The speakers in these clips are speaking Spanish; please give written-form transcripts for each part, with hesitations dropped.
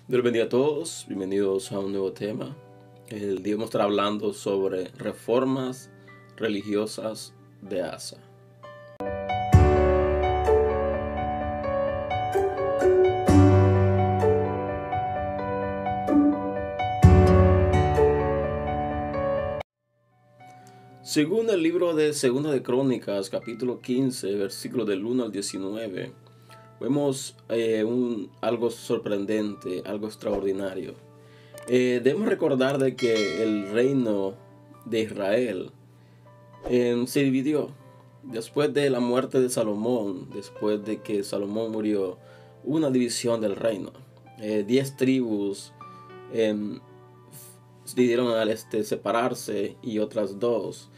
Dios bendiga a todos, bienvenidos a un nuevo tema. El día vamos a estar hablando sobre reformas religiosas de Asa. Según el libro de Segunda de Crónicas, capítulo 15, versículos del 1 al 19, vemos algo sorprendente, algo extraordinario. Debemos recordar de que el reino de Israel se dividió después de la muerte de Salomón. Después de que Salomón murió, hubo una división del reino. 10 tribus decidieron al separarse y otras 2,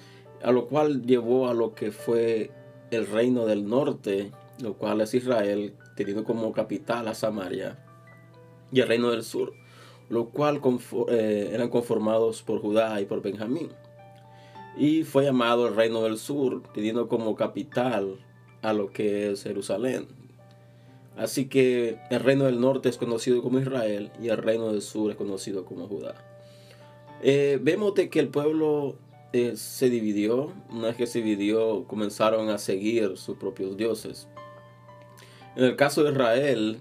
a lo cual llevó a lo que fue el reino del norte, lo cual es Israel, teniendo como capital a Samaria, y el reino del sur, lo cual eran conformados por Judá y por Benjamín. Y fue llamado el reino del sur, teniendo como capital a lo que es Jerusalén. Así que el reino del norte es conocido como Israel y el reino del sur es conocido como Judá. Vemos de que el pueblo se dividió. Una vez que se dividió, comenzaron a seguir sus propios dioses. En el caso de Israel,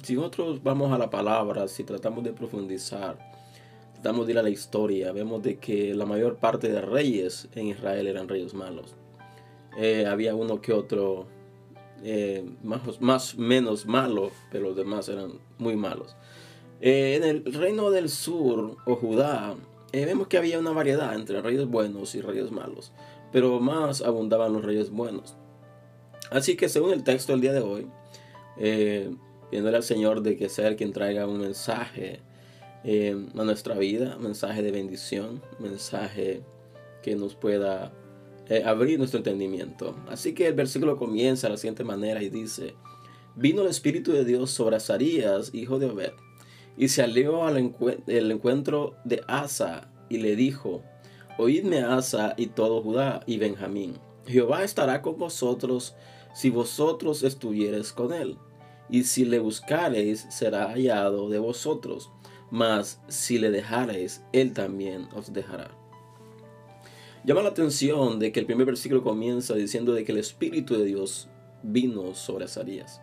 si nosotros vamos a la palabra, si tratamos de profundizar, tratamos de ir a la historia, vemos de que la mayor parte de reyes en Israel eran reyes malos. Había uno que otro más menos malo, pero los demás eran muy malos. En el reino del sur o Judá, vemos que había una variedad entre reyes buenos y reyes malos, pero más abundaban los reyes buenos. Así que según el texto del día de hoy, pidiéndole al Señor de que sea el quien traiga un mensaje a nuestra vida, un mensaje de bendición, un mensaje que nos pueda abrir nuestro entendimiento. Así que el versículo comienza de la siguiente manera y dice: vino el Espíritu de Dios sobre Azarías, hijo de Obed, y salió al encuentro de Asa y le dijo: oídme, Asa y todo Judá y Benjamín, Jehová estará con vosotros si vosotros estuviereis con él, y si le buscareis será hallado de vosotros, mas si le dejareis, él también os dejará. Llama la atención de que el primer versículo comienza diciendo de que el Espíritu de Dios vino sobre Azarías.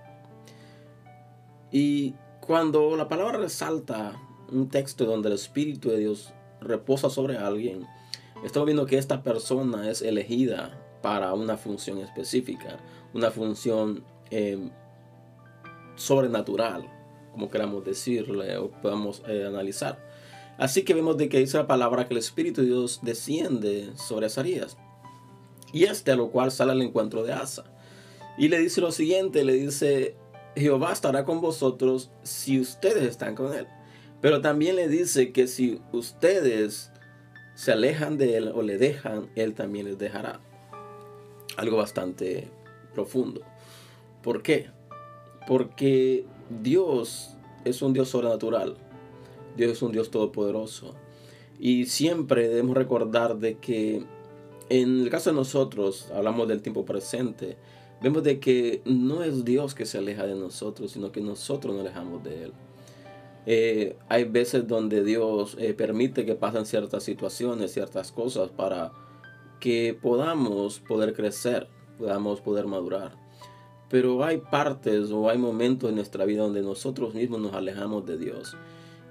Y cuando la palabra resalta un texto donde el Espíritu de Dios reposa sobre alguien, estamos viendo que esta persona es elegida para una función específica, una función sobrenatural, como queramos decirle o podamos analizar. Así que vemos de que dice la palabra que el Espíritu de Dios desciende sobre Azarías, y a lo cual sale al encuentro de Asa. Y le dice lo siguiente, le dice: Jehová estará con vosotros si ustedes están con él. Pero también le dice que si ustedes se alejan de él o le dejan, él también les dejará. Algo bastante profundo. ¿Por qué? Porque Dios es un Dios sobrenatural. Dios es un Dios todopoderoso. Y siempre debemos recordar de que en el caso de nosotros, hablamos del tiempo presente, vemos de que no es Dios que se aleja de nosotros, sino que nosotros nos alejamos de él. Hay veces donde Dios permite que pasen ciertas situaciones, ciertas cosas para que podamos poder crecer, podamos poder madurar. Pero hay partes o hay momentos en nuestra vida donde nosotros mismos nos alejamos de Dios.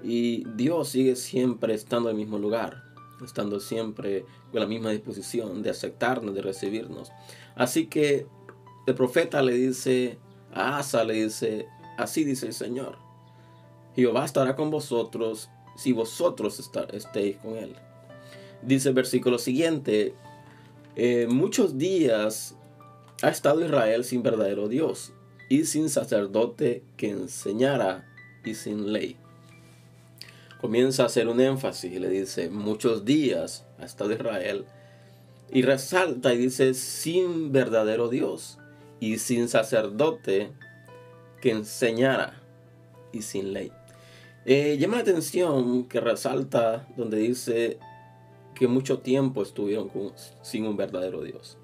Y Dios sigue siempre estando en el mismo lugar, estando siempre con la misma disposición de aceptarnos, de recibirnos. Así que el profeta le dice a Asa, le dice: así dice el Señor, Jehová estará con vosotros si vosotros estéis con él. Dice el versículo siguiente: muchos días ha estado Israel sin verdadero Dios y sin sacerdote que enseñara y sin ley. Comienza a hacer un énfasis y le dice: muchos días ha estado Israel, y resalta y dice: sin verdadero Dios y sin sacerdote que enseñara y sin ley. Llama la atención que resalta donde dice que mucho tiempo estuvieron sin un verdadero Dios.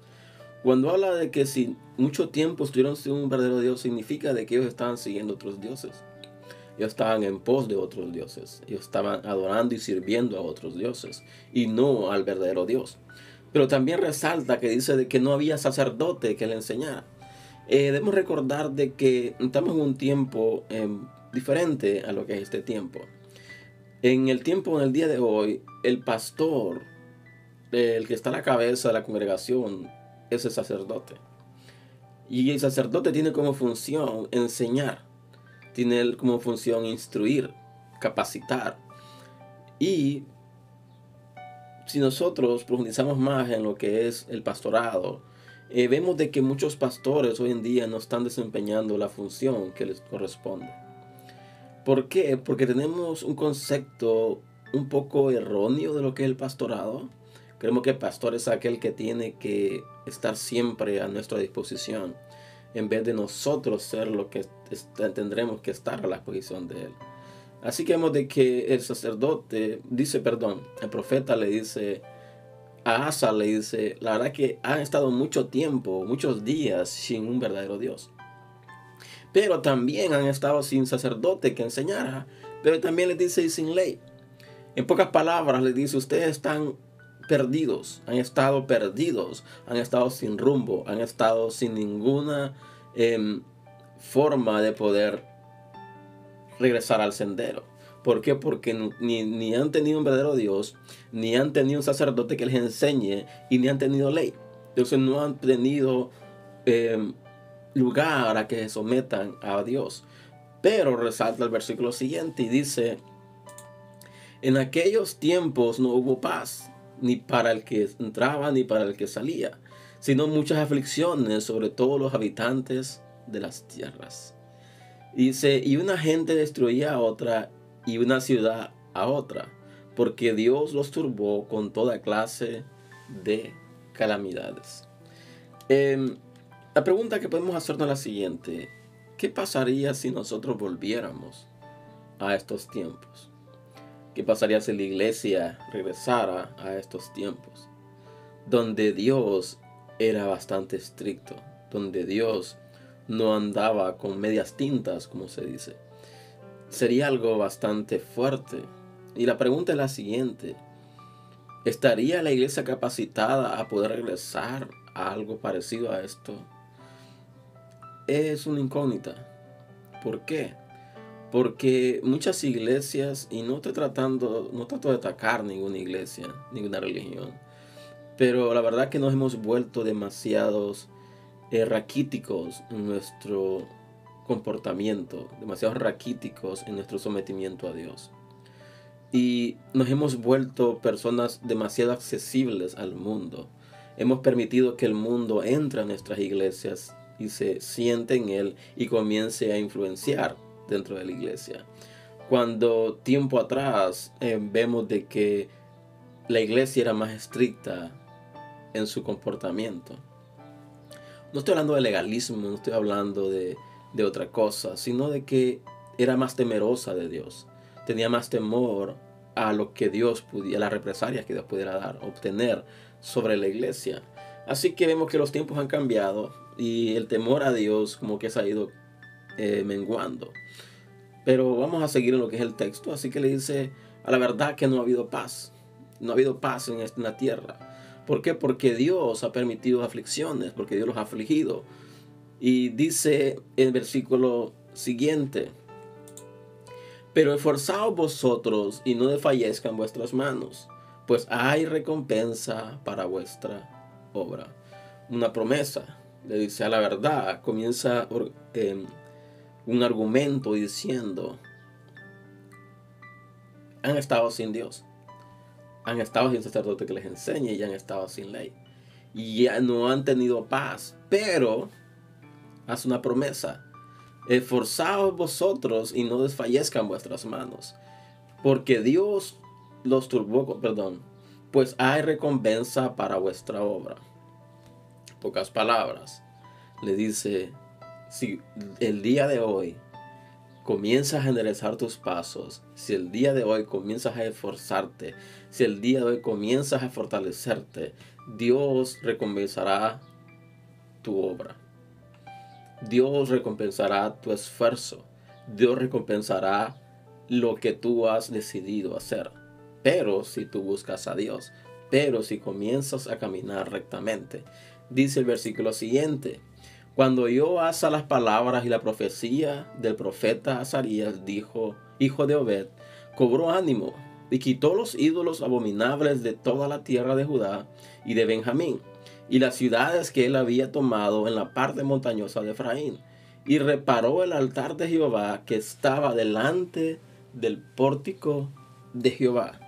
Cuando habla de que si mucho tiempo estuvieron sin un verdadero Dios, significa de que ellos estaban siguiendo otros dioses. Ellos estaban en pos de otros dioses. Ellos estaban adorando y sirviendo a otros dioses y no al verdadero Dios. Pero también resalta que dice de que no había sacerdote que le enseñara. Debemos recordar de que estamos en un tiempo diferente a lo que es este tiempo. En el día de hoy, el pastor, el que está a la cabeza de la congregación, es el sacerdote. Y el sacerdote tiene como función enseñar, tiene como función instruir, capacitar. Y si nosotros profundizamos más en lo que es el pastorado, vemos de que muchos pastores hoy en día no están desempeñando la función que les corresponde. ¿Por qué? Porque tenemos un concepto un poco erróneo de lo que es el pastorado. Creemos que el pastor es aquel que tiene que estar siempre a nuestra disposición, en vez de nosotros ser lo que tendremos que estar a la disposición de él. Así que vemos de que el sacerdote el profeta le dice a Asa, le dice, la verdad que han estado mucho tiempo, muchos días sin un verdadero Dios. Pero también han estado sin sacerdote que enseñara, pero también les dice y sin ley. En pocas palabras les dice, ustedes están perdidos, han estado sin rumbo, han estado sin ninguna forma de poder regresar al sendero. ¿Por qué? Porque ni han tenido un verdadero Dios, ni han tenido un sacerdote que les enseñe, y ni han tenido ley. Entonces no han tenido lugar a que se sometan a Dios. Pero resalta el versículo siguiente y dice, en aquellos tiempos no hubo paz, ni para el que entraba ni para el que salía, sino muchas aflicciones sobre todos los habitantes de las tierras. Y dice, y una gente destruía a otra y una ciudad a otra, porque Dios los turbó con toda clase de calamidades. La pregunta que podemos hacernos es la siguiente: ¿qué pasaría si nosotros volviéramos a estos tiempos? ¿Qué pasaría si la iglesia regresara a estos tiempos? Donde Dios era bastante estricto, donde Dios no andaba con medias tintas, como se dice. Sería algo bastante fuerte. Y la pregunta es la siguiente: ¿estaría la iglesia capacitada a poder regresar a algo parecido a esto? Es una incógnita. ¿Por qué? Porque muchas iglesias, y no trato de atacar ninguna iglesia, ninguna religión, pero la verdad que nos hemos vuelto demasiados raquíticos en nuestro comportamiento, demasiados raquíticos en nuestro sometimiento a Dios. Y nos hemos vuelto personas demasiado accesibles al mundo. Hemos permitido que el mundo entre a nuestras iglesias y se siente en él y comience a influenciar dentro de la iglesia. Cuando tiempo atrás vemos de que la iglesia era más estricta en su comportamiento. No estoy hablando de legalismo, no estoy hablando de otra cosa, sino de que era más temerosa de Dios. Tenía más temor a lo que Dios pudiera, a las represalias que Dios pudiera obtener sobre la iglesia. Así que vemos que los tiempos han cambiado y el temor a Dios como que se ha ido menguando. Pero vamos a seguir en lo que es el texto. Así que le dice, a la verdad que no ha habido paz. No ha habido paz en la tierra. ¿Por qué? Porque Dios ha permitido aflicciones, porque Dios los ha afligido. Y dice el versículo siguiente: pero esforzaos vosotros y no desfallezcan vuestras manos, pues hay recompensa para vuestra obra. Una promesa. Le dice, a la verdad, comienza un argumento diciendo, han estado sin Dios, han estado sin sacerdote que les enseñe y han estado sin ley. Y ya no han tenido paz, pero hace una promesa: esforzaos vosotros y no desfallezcan vuestras manos, porque Dios los turbó, pues hay recompensa para vuestra obra. Pocas palabras, le dice, si el día de hoy comienzas a enderezar tus pasos, si el día de hoy comienzas a esforzarte, si el día de hoy comienzas a fortalecerte, Dios recompensará tu obra. Dios recompensará tu esfuerzo. Dios recompensará lo que tú has decidido hacer. Pero si tú buscas a Dios, pero si comienzas a caminar rectamente. Dice el versículo siguiente: cuando oyó Asa las palabras y la profecía del profeta Azarías, hijo de Obed, cobró ánimo y quitó los ídolos abominables de toda la tierra de Judá y de Benjamín, y las ciudades que él había tomado en la parte montañosa de Efraín, y reparó el altar de Jehová que estaba delante del pórtico de Jehová.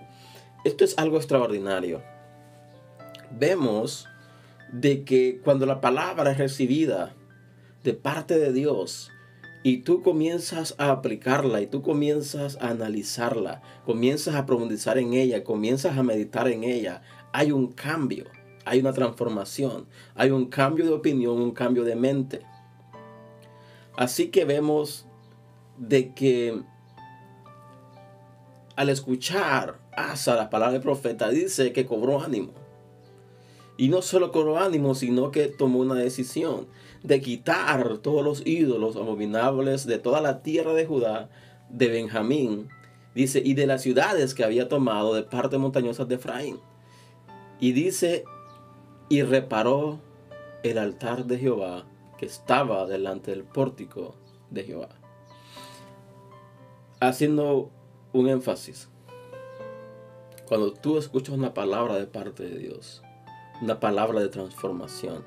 Esto es algo extraordinario. Vemos de que cuando la palabra es recibida de parte de Dios y tú comienzas a aplicarla y tú comienzas a analizarla, comienzas a profundizar en ella, comienzas a meditar en ella, hay un cambio, hay una transformación, hay un cambio de opinión, un cambio de mente. Así que vemos de que al escuchar Asa la palabra del profeta, dice que cobró ánimo. Y no solo cobró ánimo, sino que tomó una decisión de quitar todos los ídolos abominables de toda la tierra de Judá, de Benjamín, dice, y de las ciudades que había tomado de partes montañosas de Efraín. Y dice, y reparó el altar de Jehová que estaba delante del pórtico de Jehová. Haciendo un énfasis. Cuando tú escuchas una palabra de parte de Dios, una palabra de transformación,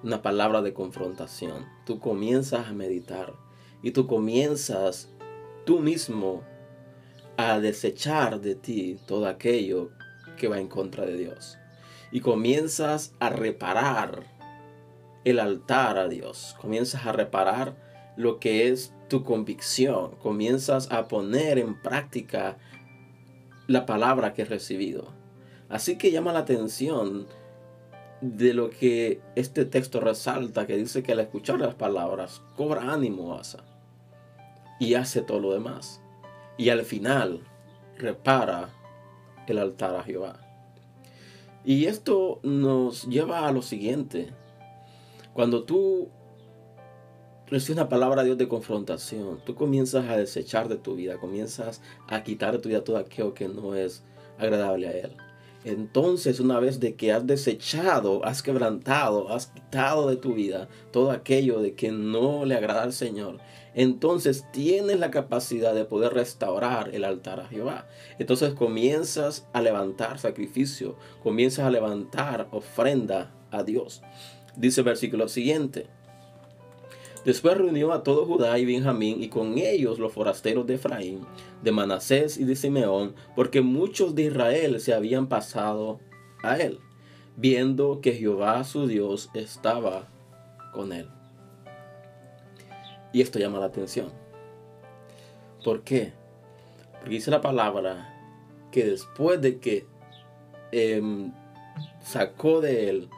una palabra de confrontación, tú comienzas a meditar y tú comienzas tú mismo a desechar de ti todo aquello que va en contra de Dios. Y comienzas a reparar el altar a Dios. Comienzas a reparar lo que es tu convicción. Comienzas a poner en práctica la palabra que has recibido. Así que llama la atención de lo que este texto resalta, que dice que al escuchar las palabras cobra ánimo Asa y hace todo lo demás, y al final repara el altar a Jehová. Y esto nos lleva a lo siguiente: cuando tú recibes una palabra de Dios de confrontación, tú comienzas a desechar de tu vida, comienzas a quitar de tu vida todo aquello que no es agradable a Él. Entonces, una vez de que has desechado, has quebrantado, has quitado de tu vida todo aquello de que no le agrada al Señor, entonces tienes la capacidad de poder restaurar el altar a Jehová. Entonces comienzas a levantar sacrificio, comienzas a levantar ofrenda a Dios. Dice el versículo siguiente: después reunió a todo Judá y Benjamín, y con ellos los forasteros de Efraín, de Manasés y de Simeón, porque muchos de Israel se habían pasado a él, viendo que Jehová su Dios estaba con él. Y esto llama la atención. ¿Por qué? Porque dice la palabra que después de que sacó de él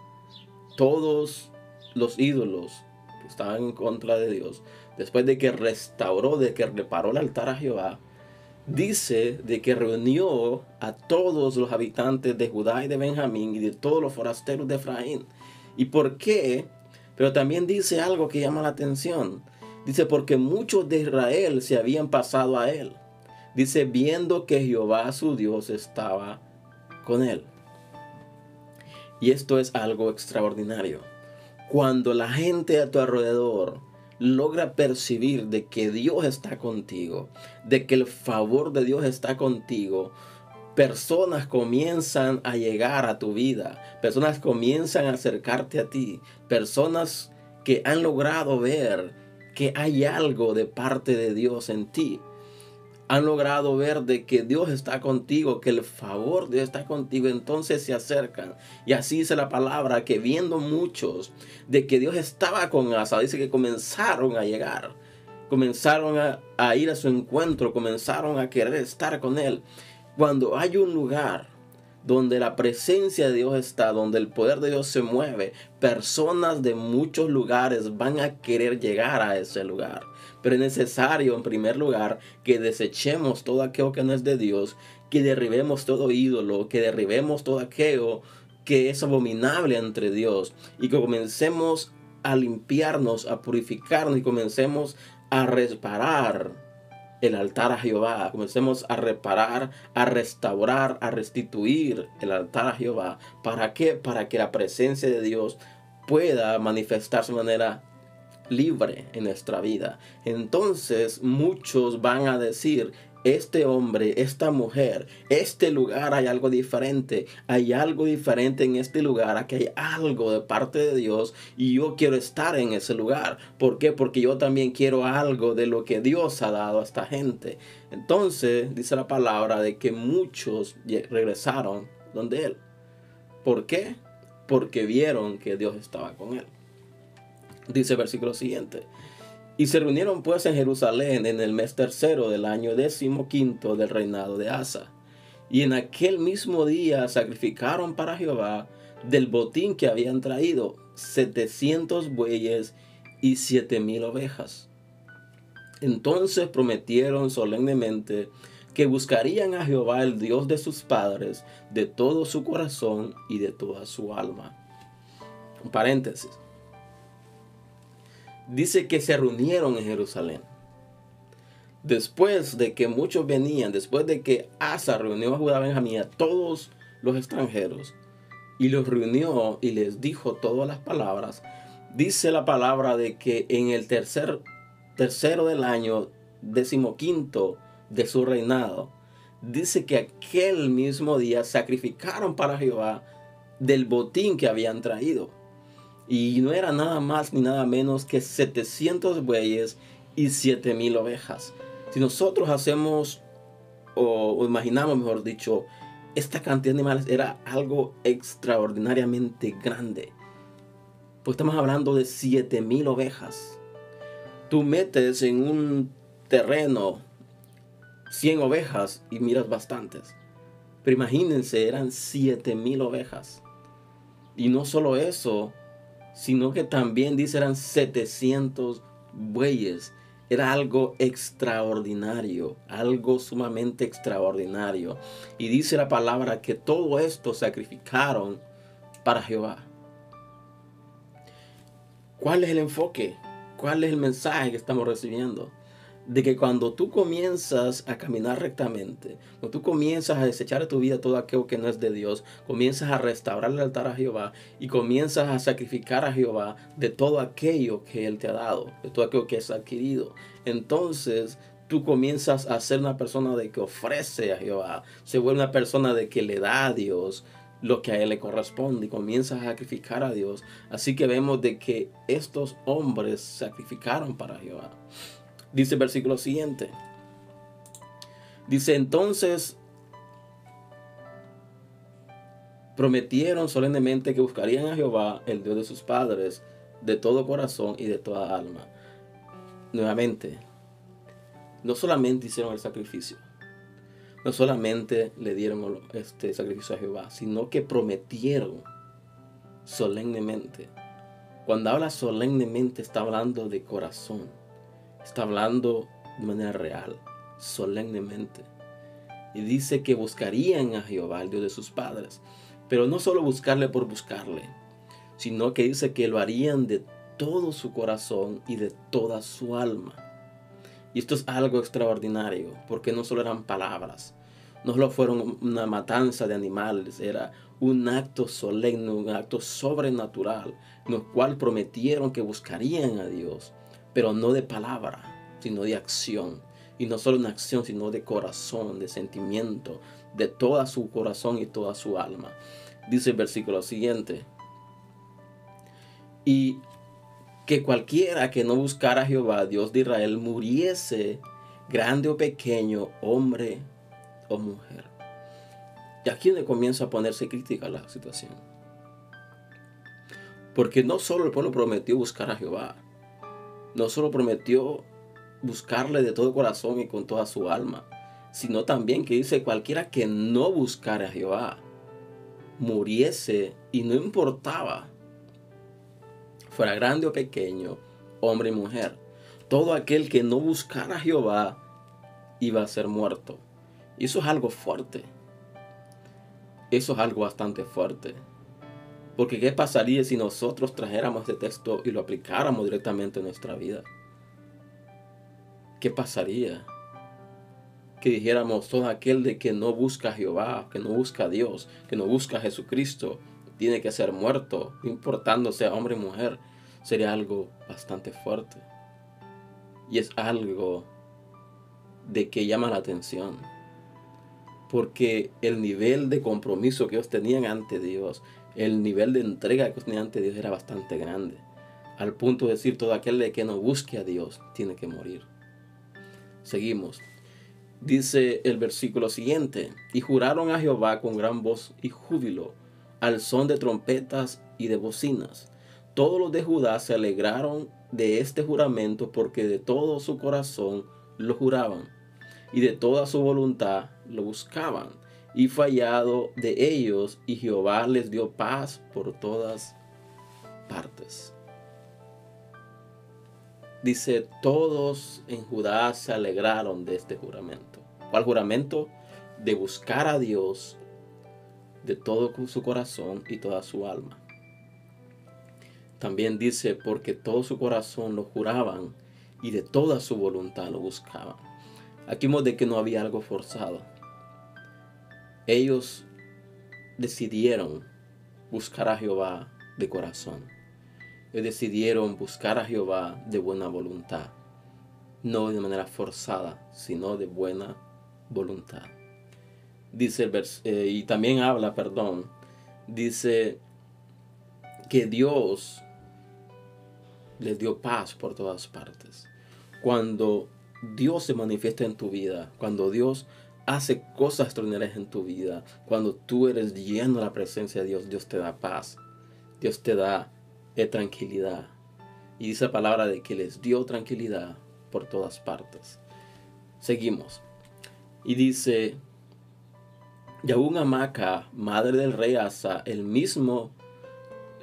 todos los ídolos que estaban en contra de Dios, después de que restauró, de que reparó el altar a Jehová, dice de que reunió a todos los habitantes de Judá y de Benjamín y de todos los forasteros de Efraín. ¿Y por qué? Pero también dice algo que llama la atención. Dice, porque muchos de Israel se habían pasado a él. Dice, viendo que Jehová su Dios estaba con él. Y esto es algo extraordinario. Cuando la gente a tu alrededor logra percibir de que Dios está contigo, de que el favor de Dios está contigo, personas comienzan a llegar a tu vida, personas comienzan a acercarte a ti, personas que han logrado ver que hay algo de parte de Dios en ti. Han logrado ver de que Dios está contigo, que el favor de Dios está contigo, entonces se acercan. Y así dice la palabra, que viendo muchos de que Dios estaba con Asa, dice que comenzaron a llegar, comenzaron a ir a su encuentro, comenzaron a querer estar con él. Cuando hay un lugar donde la presencia de Dios está, donde el poder de Dios se mueve, personas de muchos lugares van a querer llegar a ese lugar. Pero es necesario, en primer lugar, que desechemos todo aquello que no es de Dios, que derribemos todo ídolo, que derribemos todo aquello que es abominable entre Dios, y que comencemos a limpiarnos, a purificarnos, y comencemos a reparar el altar a Jehová, comencemos a reparar, a restaurar, a restituir el altar a Jehová. ¿Para qué? Para que la presencia de Dios pueda manifestarse de manera libre en nuestra vida. Entonces muchos van a decir: este hombre, esta mujer, este lugar hay algo diferente en este lugar, aquí hay algo de parte de Dios y yo quiero estar en ese lugar. ¿Por qué? Porque yo también quiero algo de lo que Dios ha dado a esta gente. Entonces dice la palabra de que muchos regresaron donde él. ¿Por qué? Porque vieron que Dios estaba con él. Dice el versículo siguiente: y se reunieron pues en Jerusalén en el mes tercero del año 15 del reinado de Asa. Y en aquel mismo día sacrificaron para Jehová del botín que habían traído 700 bueyes y 7,000 ovejas. Entonces prometieron solemnemente que buscarían a Jehová, el Dios de sus padres, de todo su corazón y de toda su alma. Un paréntesis. Dice que se reunieron en Jerusalén. Después de que muchos venían, después de que Asa reunió a Judá, Benjamín, a todos los extranjeros, y los reunió y les dijo todas las palabras, dice la palabra de que en el tercero del año 15 de su reinado, dice que aquel mismo día sacrificaron para Jehová del botín que habían traído. Y no era nada más ni nada menos que 700 bueyes y 7,000 ovejas. Si nosotros hacemos o imaginamos, mejor dicho, esta cantidad de animales, era algo extraordinariamente grande. Pues estamos hablando de 7,000 ovejas. Tú metes en un terreno 100 ovejas y miras bastantes. Pero imagínense, eran 7,000 ovejas. Y no solo eso, sino que también dice eran 700 bueyes. Era algo extraordinario, algo sumamente extraordinario. Y dice la palabra que todo esto sacrificaron para Jehová. ¿Cuál es el enfoque? ¿Cuál es el mensaje que estamos recibiendo? De que cuando tú comienzas a caminar rectamente, cuando tú comienzas a desechar de tu vida todo aquello que no es de Dios, comienzas a restaurar el altar a Jehová y comienzas a sacrificar a Jehová de todo aquello que Él te ha dado, de todo aquello que has adquirido, entonces tú comienzas a ser una persona de que ofrece a Jehová, se vuelve una persona de que le da a Dios lo que a Él le corresponde y comienzas a sacrificar a Dios. Así que vemos de que estos hombres sacrificaron para Jehová. Dice el versículo siguiente. Dice: entonces prometieron solemnemente que buscarían a Jehová, el Dios de sus padres, de todo corazón y de toda alma. Nuevamente, no solamente hicieron el sacrificio, no solamente le dieron este sacrificio a Jehová, sino que prometieron solemnemente. Cuando habla solemnemente, está hablando de corazón. Está hablando de manera real, solemnemente. Y dice que buscarían a Jehová, el Dios de sus padres. Pero no solo buscarle por buscarle, sino que dice que lo harían de todo su corazón y de toda su alma. Y esto es algo extraordinario, porque no solo eran palabras, no solo fueron una matanza de animales, era un acto solemne, un acto sobrenatural, en el cual prometieron que buscarían a Dios, pero no de palabra, sino de acción. Y no solo una acción, sino de corazón, de sentimiento, de todo su corazón y toda su alma. Dice el versículo siguiente: y que cualquiera que no buscara a Jehová, Dios de Israel, muriese, grande o pequeño, hombre o mujer. Y aquí es donde comienza a ponerse crítica la situación. Porque no solo el pueblo prometió buscar a Jehová, no solo prometió buscarle de todo corazón y con toda su alma, sino también que dice: cualquiera que no buscara a Jehová, muriese, y no importaba fuera grande o pequeño, hombre y mujer. Todo aquel que no buscara a Jehová iba a ser muerto. Y eso es algo fuerte. Eso es algo bastante fuerte. Porque ¿qué pasaría si nosotros trajéramos este texto y lo aplicáramos directamente en nuestra vida? ¿Qué pasaría? que dijéramos todo aquel de que no busca a Jehová, que no busca a Dios, que no busca a Jesucristo, tiene que ser muerto, no importando sea hombre o mujer, sería algo bastante fuerte. Y es algo de que llama la atención, porque el nivel de compromiso que ellos tenían ante Dios, el nivel de entrega que ellos tenían ante Dios era bastante grande, al punto de decir todo aquel de que no busque a Dios tiene que morir. Seguimos. Dice el versículo siguiente: y juraron a Jehová con gran voz y júbilo, al son de trompetas y de bocinas. Todos los de Judá se alegraron de este juramento, porque de todo su corazón lo juraban, y de toda su voluntad lo buscaban. Y fue hallado de ellos, y Jehová les dio paz por todas partes. Dice, todos en Judá se alegraron de este juramento. ¿Cuál juramento? De buscar a Dios de todo su corazón y toda su alma. También dice, porque todo su corazón lo juraban y de toda su voluntad lo buscaban. Aquí vemos de que no había algo forzado. Ellos decidieron buscar a Jehová de corazón. Ellos decidieron buscar a Jehová de buena voluntad. No de manera forzada, sino de buena voluntad. Dice y también habla, dice que Dios les dio paz por todas partes. Cuando Dios se manifiesta en tu vida, cuando Dios hace cosas extraordinarias en tu vida, cuando tú eres lleno de la presencia de Dios, Dios te da paz, Dios te da tranquilidad. Y dice la palabra de que les dio tranquilidad por todas partes. Seguimos. Y dice, y aún Amaca, madre del rey Asa, él mismo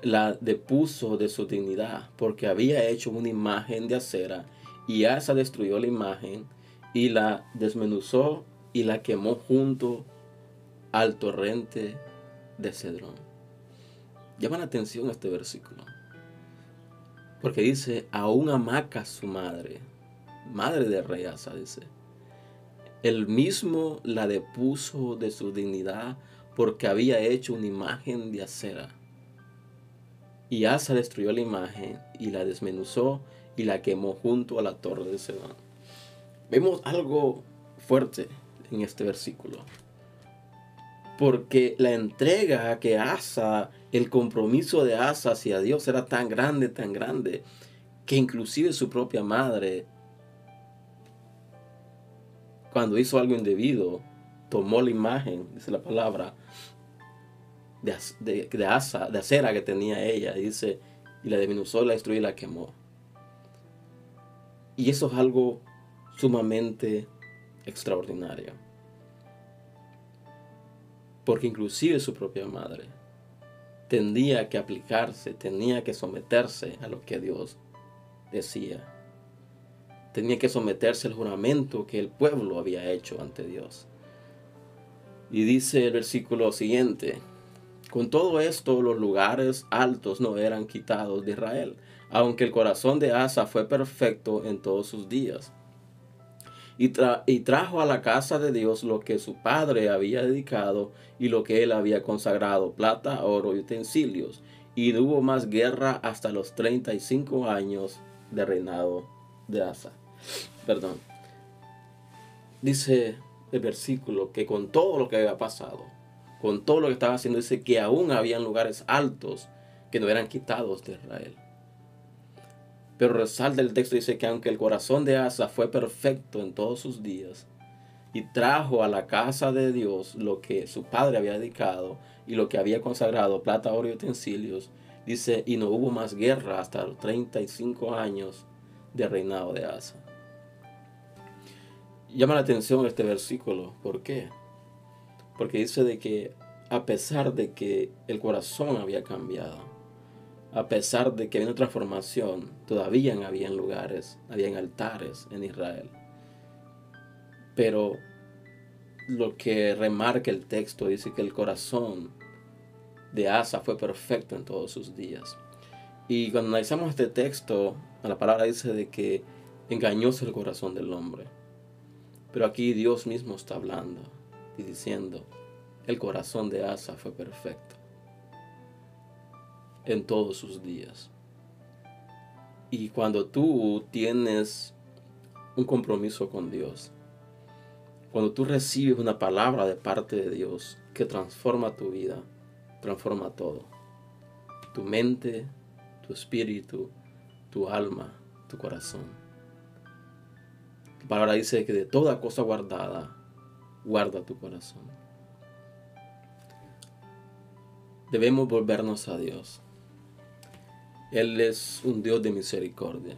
la depuso de su dignidad, porque había hecho una imagen de acera, y Asa destruyó la imagen y la desmenuzó y la quemó junto al torrente de Cedrón. Llama la atención este versículo, porque dice, aún Amaca su madre del rey Asa, dice, él mismo la depuso de su dignidad, porque había hecho una imagen de acera. Y Asa destruyó la imagen y la desmenuzó y la quemó junto a la torre de Cedrón. Vemos algo fuerte en este versículo, porque la entrega que Asa, el compromiso de Asa hacia Dios era tan grande, que inclusive su propia madre, cuando hizo algo indebido, tomó la imagen, dice la palabra, de acera que tenía ella, dice, y la desmenuzó, la destruyó y la quemó. Y eso es algo sumamente extraordinario, porque inclusive su propia madre tenía que aplicarse, tenía que someterse a lo que Dios decía, tenía que someterse al juramento que el pueblo había hecho ante Dios. Y dice el versículo siguiente, con todo esto los lugares altos no eran quitados de Israel, aunque el corazón de Asa fue perfecto en todos sus días. Y trajo a la casa de Dios lo que su padre había dedicado y lo que él había consagrado, plata, oro y utensilios. Y no hubo más guerra hasta los 35 años de reinado de Asa. Dice el versículo que con todo lo que había pasado, con todo lo que estaba haciendo, dice que aún habían lugares altos que no eran quitados de Israel. Pero resalta el texto, dice que aunque el corazón de Asa fue perfecto en todos sus días, y trajo a la casa de Dios lo que su padre había dedicado y lo que había consagrado, plata, oro y utensilios, dice, y no hubo más guerra hasta los 35 años de reinado de Asa. Llama la atención este versículo. ¿Por qué? Porque dice de que a pesar de que el corazón había cambiado, a pesar de que había una transformación, todavía habían lugares, habían altares en Israel. Pero lo que remarca el texto dice que el corazón de Asa fue perfecto en todos sus días. Y cuando analizamos este texto, la palabra dice de que engañóse el corazón del hombre. Pero aquí Dios mismo está hablando y diciendo, el corazón de Asa fue perfecto en todos sus días. Y cuando tú tienes un compromiso con Dios, cuando tú recibes una palabra de parte de Dios que transforma tu vida, transforma todo, tu mente, tu espíritu, tu alma, tu corazón. La palabra dice que de toda cosa guardada, guarda tu corazón. Debemos volvernos a Dios. Él es un Dios de misericordia.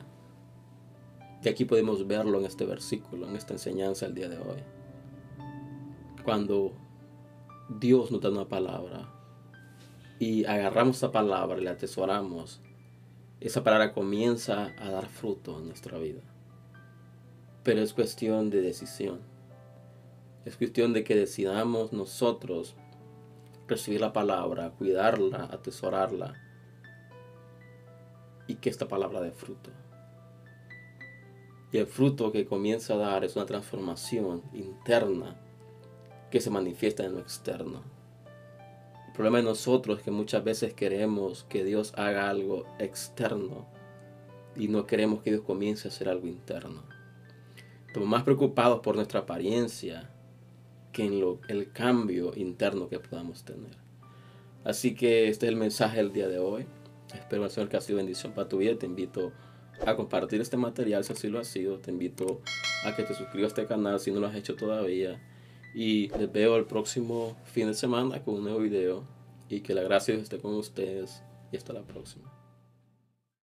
Y aquí podemos verlo en este versículo, en esta enseñanza el día de hoy. Cuando Dios nos da una palabra y agarramos esa palabra y la atesoramos, esa palabra comienza a dar fruto en nuestra vida. Pero es cuestión de decisión. Es cuestión de que decidamos nosotros recibir la palabra, cuidarla, atesorarla y que esta palabra dé fruto. Y el fruto que comienza a dar es una transformación interna que se manifiesta en lo externo. El problema de nosotros es que muchas veces queremos que Dios haga algo externo y no queremos que Dios comience a hacer algo interno. Estamos más preocupados por nuestra apariencia que en el cambio interno que podamos tener. Así que este es el mensaje del día de hoy. Espero, Señor, que ha sido bendición para tu vida. Te invito a compartir este material si así lo ha sido. Te invito a que te suscribas a este canal si no lo has hecho todavía. Y les veo el próximo fin de semana con un nuevo video. Y que la gracia de Dios esté con ustedes. Y hasta la próxima.